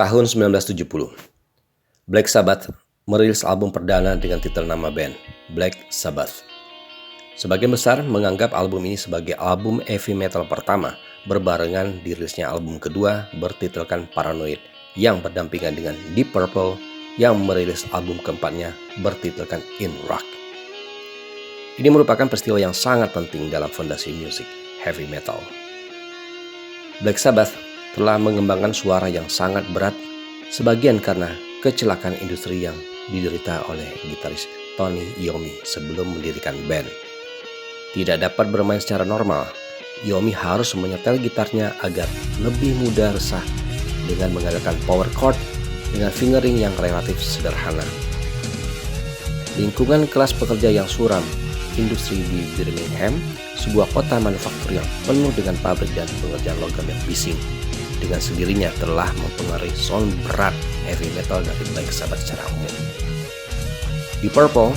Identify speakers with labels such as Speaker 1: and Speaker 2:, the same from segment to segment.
Speaker 1: Tahun 1970, Black Sabbath merilis album perdana dengan titel nama band, Black Sabbath. Sebagian besar menganggap album ini sebagai album heavy metal pertama, berbarengan dirilisnya album kedua bertitelkan Paranoid yang berdampingan dengan Deep Purple yang merilis album keempatnya bertitelkan In Rock. Ini merupakan peristiwa yang sangat penting dalam fondasi musik heavy metal. Black Sabbath telah mengembangkan suara yang sangat berat, sebagian karena kecelakaan industri yang diderita oleh gitaris Tony Iommi sebelum mendirikan band. Tidak dapat bermain secara normal, Iommi harus menyetel gitarnya agar lebih mudah resah dengan menggunakan power chord dengan fingering yang relatif sederhana. Lingkungan kelas pekerja yang suram, industri di Birmingham, sebuah kota manufaktur yang penuh dengan pabrik dan pengerjaan logam yang bising, dengan sendirinya telah mempengaruhi sound berat heavy metal dari Black Sabbath secara umum. Deep Purple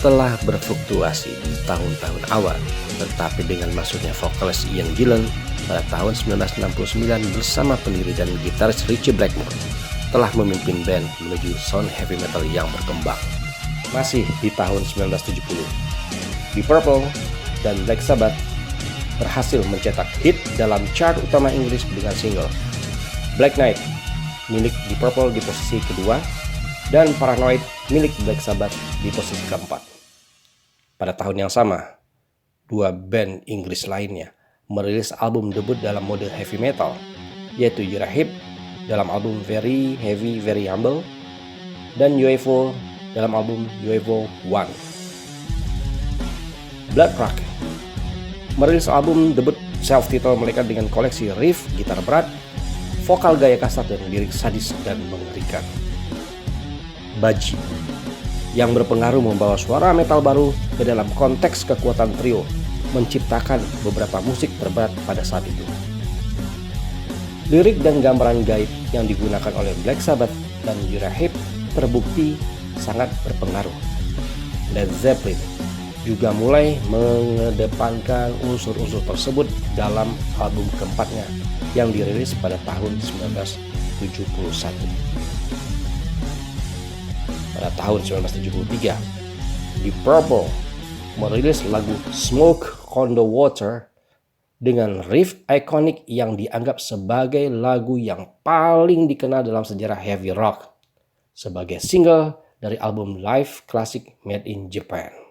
Speaker 1: telah berfluktuasi di tahun-tahun awal, tetapi dengan masuknya vokalis Ian Gillan pada tahun 1969 bersama pendiri dan gitaris Ritchie Blackmore telah memimpin band menuju sound heavy metal yang berkembang. Masih di tahun 1970, Deep Purple dan Black Sabbath berhasil mencetak hit dalam chart utama Inggris dengan single Black Knight milik Deep Purple di posisi kedua dan Paranoid milik Black Sabbath di posisi keempat. Pada tahun yang sama, dua band Inggris lainnya merilis album debut dalam mode heavy metal, yaitu Uriah Heep dalam album Very Heavy Very Humble dan UFO dalam album UFO One. Blood Rock merilis album debut self-titled mereka dengan koleksi riff, gitar berat, vokal gaya kasar dan lirik sadis dan mengerikan. Budgie yang berpengaruh membawa suara metal baru ke dalam konteks kekuatan trio, menciptakan beberapa musik terberat pada saat itu. Lirik dan gambaran gaib yang digunakan oleh Black Sabbath dan Uriah Heep terbukti sangat berpengaruh. Led Zeppelin juga mulai mengedepankan unsur-unsur tersebut dalam album keempatnya yang dirilis pada tahun 1971. Pada tahun 1973, Deep Purple merilis lagu Smoke on the Water dengan riff ikonik yang dianggap sebagai lagu yang paling dikenal dalam sejarah heavy rock sebagai single dari album live klasik Made in Japan.